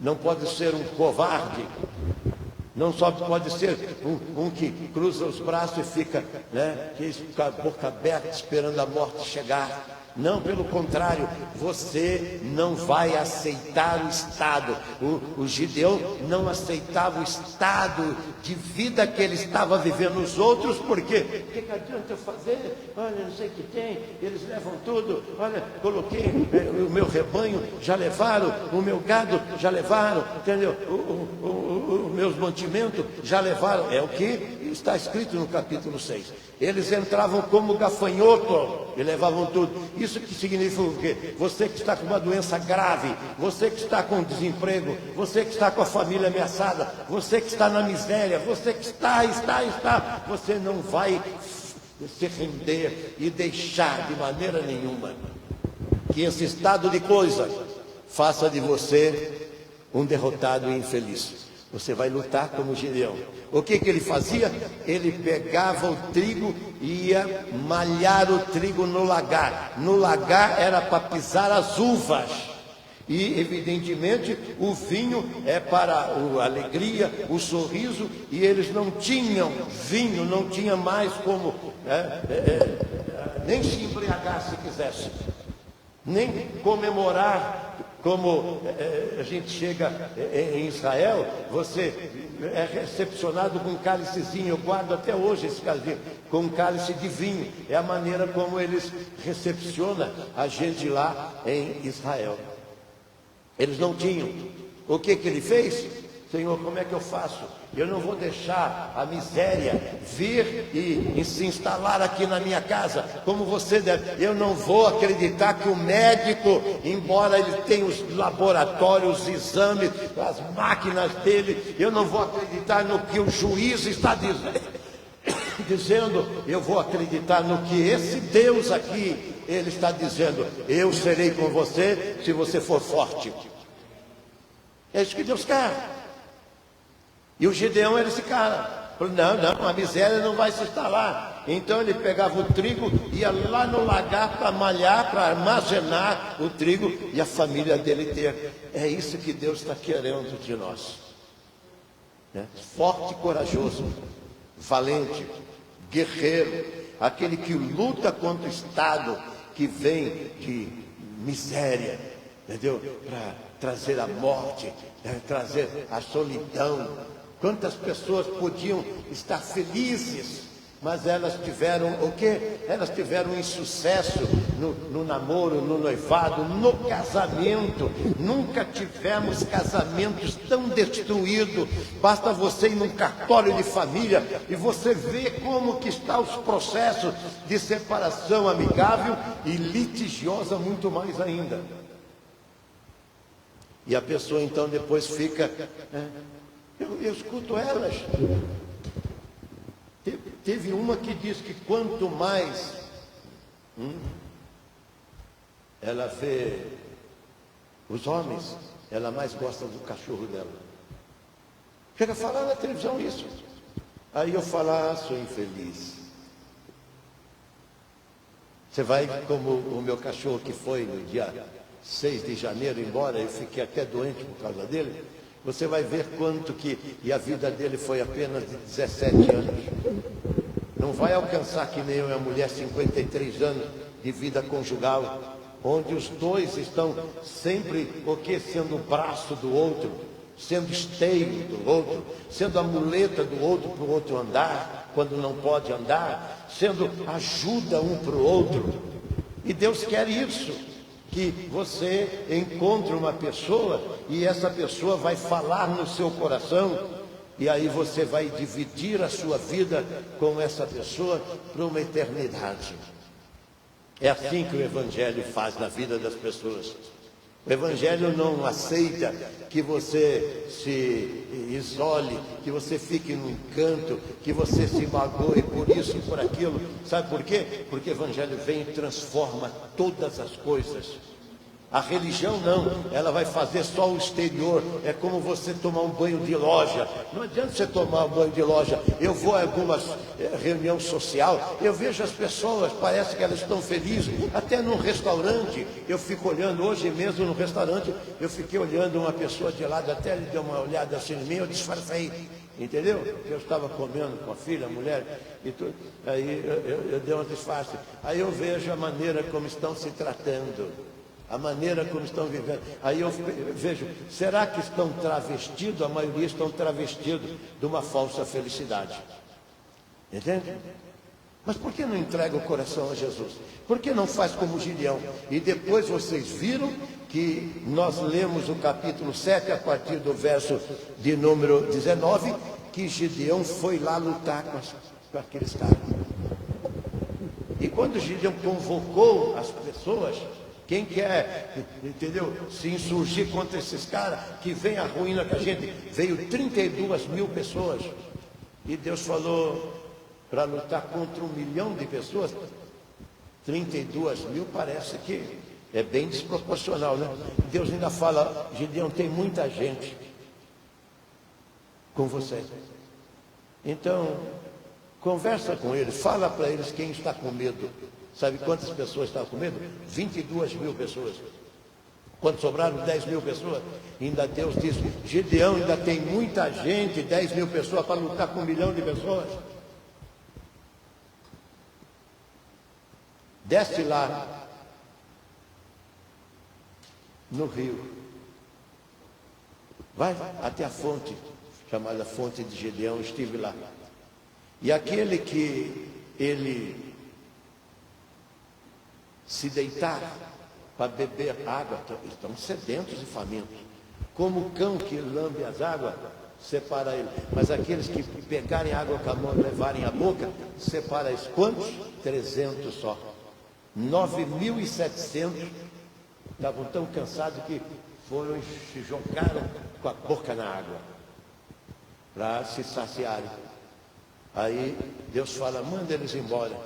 não pode ser um covarde, não só pode ser um que cruza os braços e fica, né, com a boca aberta esperando a morte chegar. Não, pelo contrário, você não vai aceitar o estado. O Gideão não aceitava o estado de vida que ele estava vivendo. Os outros, por quê? O que adianta eu fazer? Olha, não sei o que tem, eles levam tudo. Olha, coloquei o meu rebanho, já levaram, o meu gado já levaram, entendeu? Os meus mantimentos já levaram. É o que está escrito no capítulo 6. Eles entravam como gafanhoto e levavam tudo. Isso que significa o quê? Você que está com uma doença grave, você que está com desemprego, você que está com a família ameaçada, você que está na miséria, você que está, você não vai se render e deixar de maneira nenhuma que esse estado de coisa faça de você um derrotado e infeliz. Você vai lutar como Gideão. O que ele fazia? Ele pegava o trigo e ia malhar o trigo no lagar. No lagar era para pisar as uvas. E, evidentemente, o vinho é para a alegria, o sorriso, e eles não tinham vinho, não tinha mais como nem se embriagar se quisesse, nem comemorar como a gente chega em Israel, você é recepcionado com um cálicezinho, eu guardo até hoje esse cálice, com um cálice de vinho, é a maneira como eles recepcionam a gente lá em Israel. Eles não tinham. O que ele fez? Senhor, como é que eu faço? Eu não vou deixar a miséria vir e se instalar aqui na minha casa, como você deve. Eu não vou acreditar que o médico, embora ele tenha os laboratórios, os exames, as máquinas dele, eu não vou acreditar no que o juiz está dizendo, eu vou acreditar no que esse Deus aqui, ele está dizendo, eu serei com você se você for forte. É isso que Deus quer. E o Gideão era esse cara. Falou, não, a miséria não vai se instalar. Então ele pegava o trigo, ia lá no lagar para malhar, para armazenar o trigo e a família dele ter. É isso que Deus está querendo de nós. Né? Forte e corajoso, valente, guerreiro, aquele que luta contra o estado que vem de miséria, entendeu? Para trazer a morte, trazer a solidão. Quantas pessoas podiam estar felizes, mas elas tiveram o quê? Elas tiveram insucesso no namoro, no noivado, no casamento. Nunca tivemos casamentos tão destruídos. Basta você ir num cartório de família e você vê como que estão os processos de separação amigável e litigiosa muito mais ainda. E a pessoa então depois fica... Eu escuto elas. Teve uma que diz que quanto mais ela vê os homens, ela mais gosta do cachorro dela. Chega a falar na televisão isso. Aí eu falo, sou infeliz. Você vai como o meu cachorro que foi no dia 6 de janeiro, embora eu fiquei até doente por causa dele. Você vai ver quanto que... E a vida dele foi apenas de 17 anos. Não vai alcançar que nem eu e a mulher 53 anos de vida conjugal, onde os dois estão sempre sendo o braço do outro, sendo esteio do outro, sendo a muleta do outro para o outro andar, quando não pode andar, sendo ajuda um para o outro. E Deus quer isso. Que você encontre uma pessoa e essa pessoa vai falar no seu coração e aí você vai dividir a sua vida com essa pessoa para uma eternidade. É assim que o Evangelho faz na vida das pessoas. O Evangelho não aceita que você se isole, que você fique num canto, que você se magoe por isso e por aquilo. Sabe por quê? Porque o Evangelho vem e transforma todas as coisas. A religião não, ela vai fazer só o exterior. É como você tomar um banho de loja. Não adianta você tomar um banho de loja. Eu vou a algumas reunião social, eu vejo as pessoas, parece que elas estão felizes. Até num restaurante, eu fico olhando, hoje mesmo no restaurante, eu fiquei olhando uma pessoa de lado, até ele deu uma olhada assim em mim, eu disfarcei. Entendeu? Eu estava comendo com a filha, a mulher, e tudo. Aí eu dei uma disfarce. Aí eu vejo a maneira como estão se tratando. A maneira como estão vivendo. Aí eu vejo, será que estão travestidos? A maioria estão travestidos de uma falsa felicidade. Entende? Mas por que não entrega o coração a Jesus? Por que não faz como Gideão? E depois vocês viram que nós lemos o capítulo 7, a partir do verso de número 19, que Gideão foi lá lutar com aqueles caras. E quando Gideão convocou as pessoas... Quem quer, entendeu, se insurgir contra esses caras, que vem a ruína com a gente, veio 32 mil pessoas. E Deus falou para lutar contra 1 milhão de pessoas. 32 mil parece que é bem desproporcional, né? Deus ainda fala, Gideão, tem muita gente com você. Então, conversa com eles, fala para eles quem está com medo. Sabe quantas pessoas estavam com medo? 22 mil pessoas. Quando sobraram 10 mil pessoas, ainda Deus disse, Gideão, ainda tem muita gente, 10 mil pessoas para lutar com 1 milhão de pessoas. desce lá no rio, vai até a fonte, chamada Fonte de Gedeão, estive lá. E aquele que ele se deitar para beber água, estão sedentos e famintos, como o cão que lambe as águas, separa ele. Mas aqueles que pegarem água com a mão e levarem à boca, separa eles. Quantos? 300 só. 9.700 estavam tão cansados que foram e se jogaram com a boca na água para se saciarem. Aí Deus fala, manda eles embora.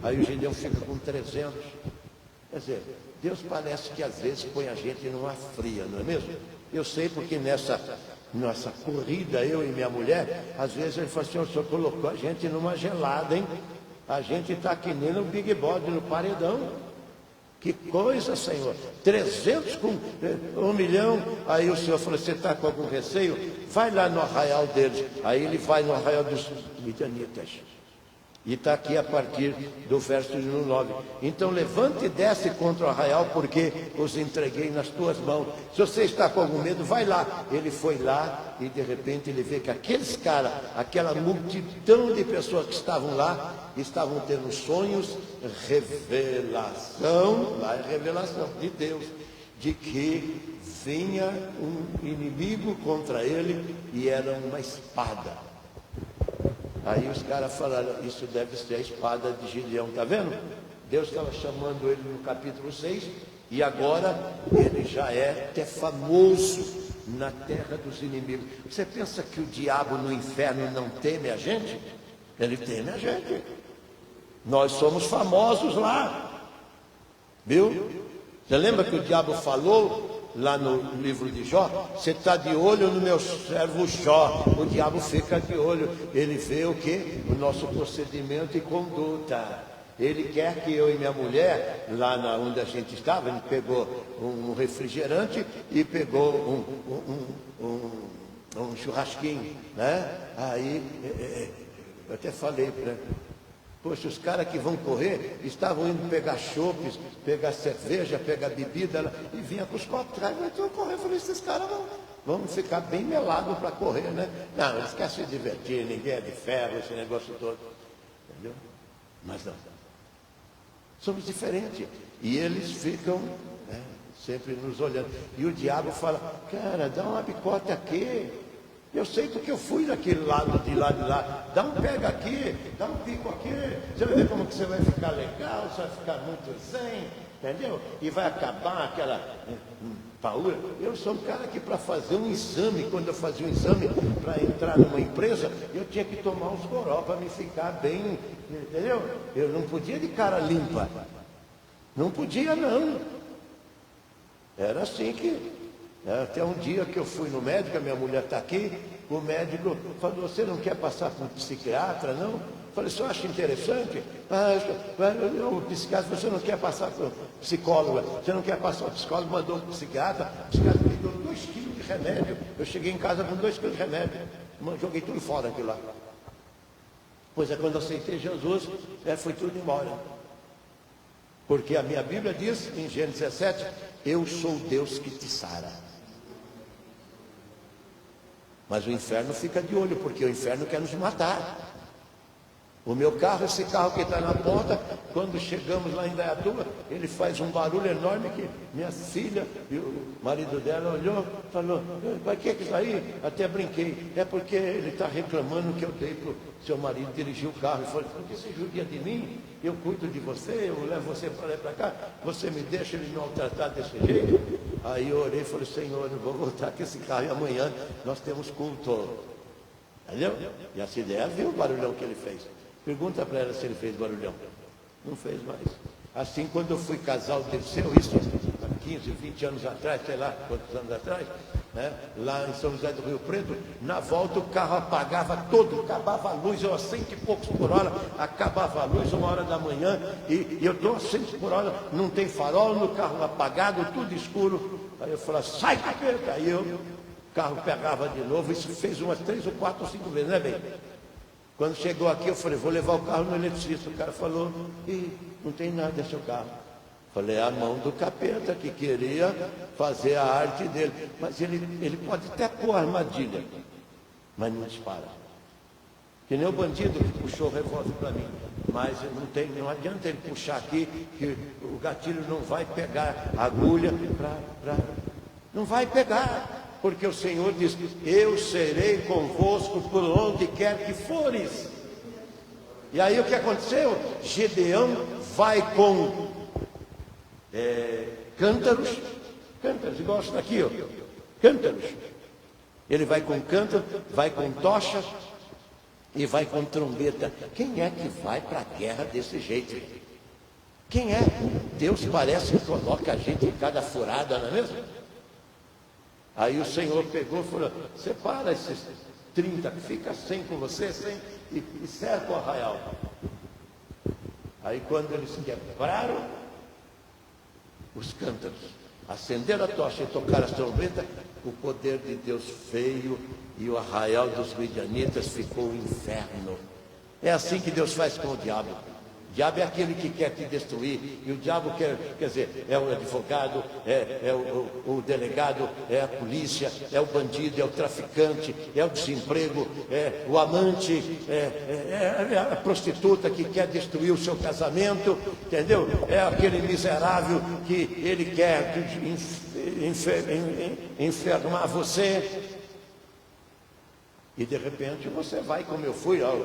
Aí o Gideão fica com 300. Quer dizer, Deus parece que às vezes põe a gente numa fria, não é mesmo? Eu sei porque nessa corrida, eu e minha mulher, às vezes ele fala assim, o senhor colocou a gente numa gelada, hein? A gente está que nem no Big Body, no paredão. Que coisa, Senhor. 300 com 1 milhão. Aí o Senhor falou, você está com algum receio? Vai lá no arraial deles. Aí ele vai no arraial dos midianitas. E está aqui a partir do verso 9. Então levante e desce contra o arraial, porque os entreguei nas tuas mãos. Se você está com algum medo, vai lá. Ele foi lá e de repente ele vê que aqueles caras, aquela multidão de pessoas que estavam lá, estavam tendo sonhos, revelação, lá é revelação de Deus, de que vinha um inimigo contra ele e era uma espada. Aí os caras falaram, isso deve ser a espada de Gideão, está vendo? Deus estava chamando ele no capítulo 6, e agora ele já é até famoso na terra dos inimigos. Você pensa que o diabo no inferno não teme a gente? Ele teme a gente. Nós somos famosos lá, viu? Você lembra que o diabo falou lá no livro de Jó? Você está de olho no meu servo Jó. O diabo fica de olho. Ele vê o quê? O nosso procedimento e conduta. Ele quer que eu e minha mulher, lá onde a gente estava, ele pegou um refrigerante e pegou um churrasquinho, né? Aí eu até falei para ele, poxa, os caras que vão correr estavam indo pegar chopes, pegar cerveja, pegar bebida, e vinha com os copos atrás. Mas eu correr, eu falei, esses caras vão ficar bem melados para correr, né? Não, eles querem se divertir, ninguém é de ferro, esse negócio todo. Entendeu? Mas não. Somos diferentes. E eles ficam sempre nos olhando. E o diabo fala, cara, dá uma bicota aqui. Eu sei porque eu fui daquele lado, de lá. Dá um pega aqui, dá um pico aqui. Você vai ver como que você vai ficar legal, você vai ficar muito zen, entendeu? E vai acabar aquela paura. Eu sou um cara que para fazer um exame, quando eu fazia um exame para entrar numa empresa, eu tinha que tomar uns goró para me ficar bem, entendeu? Eu não podia de cara limpa. Não podia, não. Era assim que... Até um dia que eu fui no médico, a minha mulher está aqui, o médico falou, você não quer passar por um psiquiatra, não? Eu falei, você acha interessante? O psiquiatra, você não quer passar por psicólogo, você não quer passar por psicólogo, mandou um psiquiatra, o psiquiatra me deu 2 quilos de remédio, eu cheguei em casa com 2 quilos de remédio, joguei tudo fora aquilo lá. Pois é, quando eu aceitei Jesus, foi tudo embora. Porque a minha Bíblia diz, em Gênesis 17, eu sou o Deus que te sara. Mas o inferno fica de olho, porque o inferno quer nos matar. O meu carro, esse carro que está na ponta, quando chegamos lá em Dayatuba, ele faz um barulho enorme que minha filha e o marido dela olhou, falou, vai que é isso aí? Até brinquei. É porque ele está reclamando que eu dei para o seu marido dirigir o carro. E falou, porque você judia de mim? Eu cuido de você, eu levo você para lá e para cá, você me deixa ele não tratar desse jeito? Aí eu orei e falei, Senhor, eu vou voltar com esse carro e amanhã nós temos culto. Entendeu? E a Cidéia viu o barulhão que ele fez. Pergunta para ela se ele fez barulhão. Não fez mais. Assim, quando eu fui casar, aconteceu isso há 15, 20 anos atrás, sei lá quantos anos atrás, né? Lá em São José do Rio Preto, na volta o carro apagava todo, acabava a luz, eu a 100 e poucos por hora, acabava a luz 1 hora da manhã, e eu estou a 100 por hora, não tem farol, no carro apagado, tudo escuro. Aí eu falava, sai capeta! Aí o carro pegava de novo, isso fez umas 3 ou 4 ou 5 vezes, né, bem? Quando chegou aqui, eu falei, vou levar o carro no eletricista. O cara falou, não tem nada seu carro. Falei, é a mão do capeta que queria fazer a arte dele. Mas ele pode até pôr armadilha, mas não dispara. Que nem o bandido que puxou o revólver para mim. Mas não adianta ele puxar aqui, que o gatilho não vai pegar a agulha não vai pegar, porque o Senhor diz, eu serei convosco por onde quer que fores. E aí o que aconteceu? Gedeão vai com cântaros, igual isso daqui, ó, cântaros. Ele vai com cântaro, vai com tocha e vai com trombeta. Quem é que vai para a guerra desse jeito? Quem é? Deus parece que coloca a gente em cada furada, não é mesmo? Aí o Senhor pegou e falou, separa esses 30, fica 100 com você, 100, e cerca o arraial. Aí quando eles quebraram os cântaros, acenderam a tocha e tocaram as trombetas, o poder de Deus veio e o arraial dos midianitas ficou um inferno. É assim que Deus faz com o diabo. O diabo é aquele que quer te destruir, e o diabo quer dizer, é o advogado, é o delegado, é a polícia, é o bandido, é o traficante, é o desemprego, é o amante, é a prostituta que quer destruir o seu casamento, entendeu? É aquele miserável que ele quer enfermar você. E de repente você vai como eu fui, ó,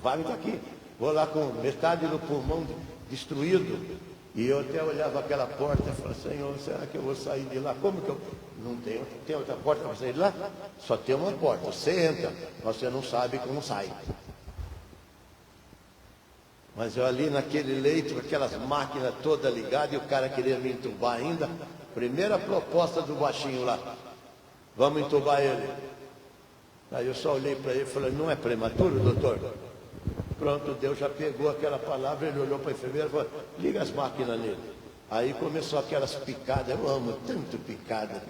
vai aqui. Vou lá com metade do pulmão destruído. E eu até olhava aquela porta e falava, Senhor, será que eu vou sair de lá? Como que eu... Não tem outra porta para sair de lá? Só tem uma porta. Você entra, mas você não sabe como sai. Mas eu ali naquele leito, com aquelas máquinas todas ligadas, e o cara queria me entubar ainda. Primeira proposta do baixinho lá. Vamos entubar ele. Aí eu só olhei para ele e falei, não é prematuro, doutor? Pronto, Deus já pegou aquela palavra, ele olhou para a enfermeira e falou, liga as máquinas nele. Aí começou aquelas picadas, eu amo tanto picada.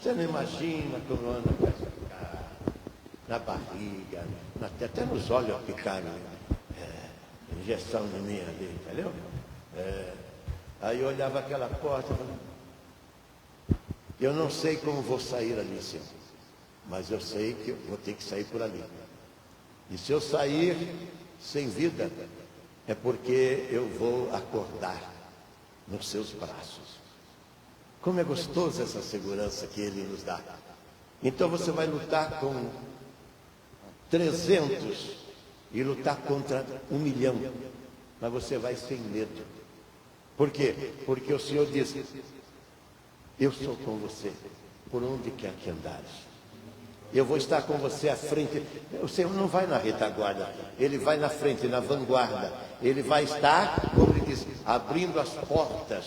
Você não imagina como anda com essa picada. Na barriga, até nos olhos picaram. Injeção de mim ali, entendeu? Aí eu olhava aquela porta e falava, eu não sei como vou sair ali, Senhor, mas eu sei que eu vou ter que sair por ali. E se eu sair sem vida, é porque eu vou acordar nos seus braços. Como é gostoso essa segurança que Ele nos dá. Então você vai lutar com 300 e lutar contra 1 milhão, mas você vai sem medo. Por quê? Porque o Senhor diz, eu sou com você, por onde quer que andares. Eu vou estar com você à frente. O Senhor não vai na retaguarda, Ele vai na frente, na vanguarda. Ele vai estar, como Ele diz, abrindo as portas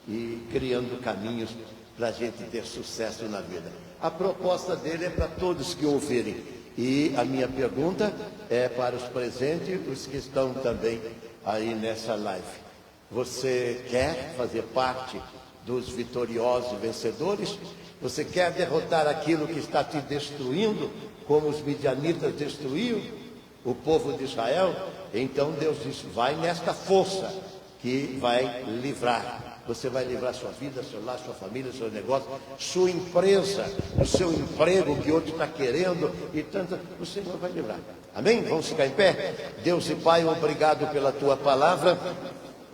e criando caminhos para a gente ter sucesso na vida. A proposta dele é para todos que ouvirem. E a minha pergunta é para os presentes, os que estão também aí nessa live. Você quer fazer parte dos vitoriosos vencedores? Você quer derrotar aquilo que está te destruindo, como os midianitas destruíam o povo de Israel? Então Deus diz, vai nesta força que vai livrar. Você vai livrar sua vida, seu lar, sua família, seu negócio, sua empresa, o seu emprego que outro está querendo e tanto. O Senhor vai livrar. Amém? Vamos ficar em pé? Deus e Pai, obrigado pela Tua palavra.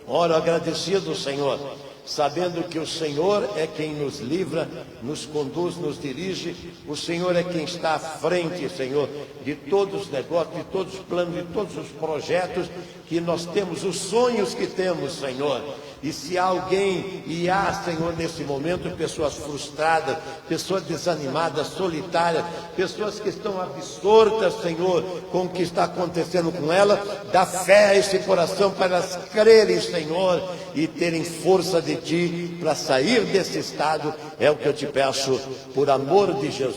Oro agradecido, Senhor, sabendo que o Senhor é quem nos livra, nos conduz, nos dirige. O Senhor é quem está à frente, Senhor, de todos os negócios, de todos os planos, de todos os projetos que nós temos, os sonhos que temos, Senhor. E se há alguém, e há, Senhor, nesse momento, pessoas frustradas, pessoas desanimadas, solitárias, pessoas que estão absortas, Senhor, com o que está acontecendo com elas, dá fé a esse coração para elas crerem, Senhor, e terem força de Ti para sair desse estado. É o que eu te peço, por amor de Jesus.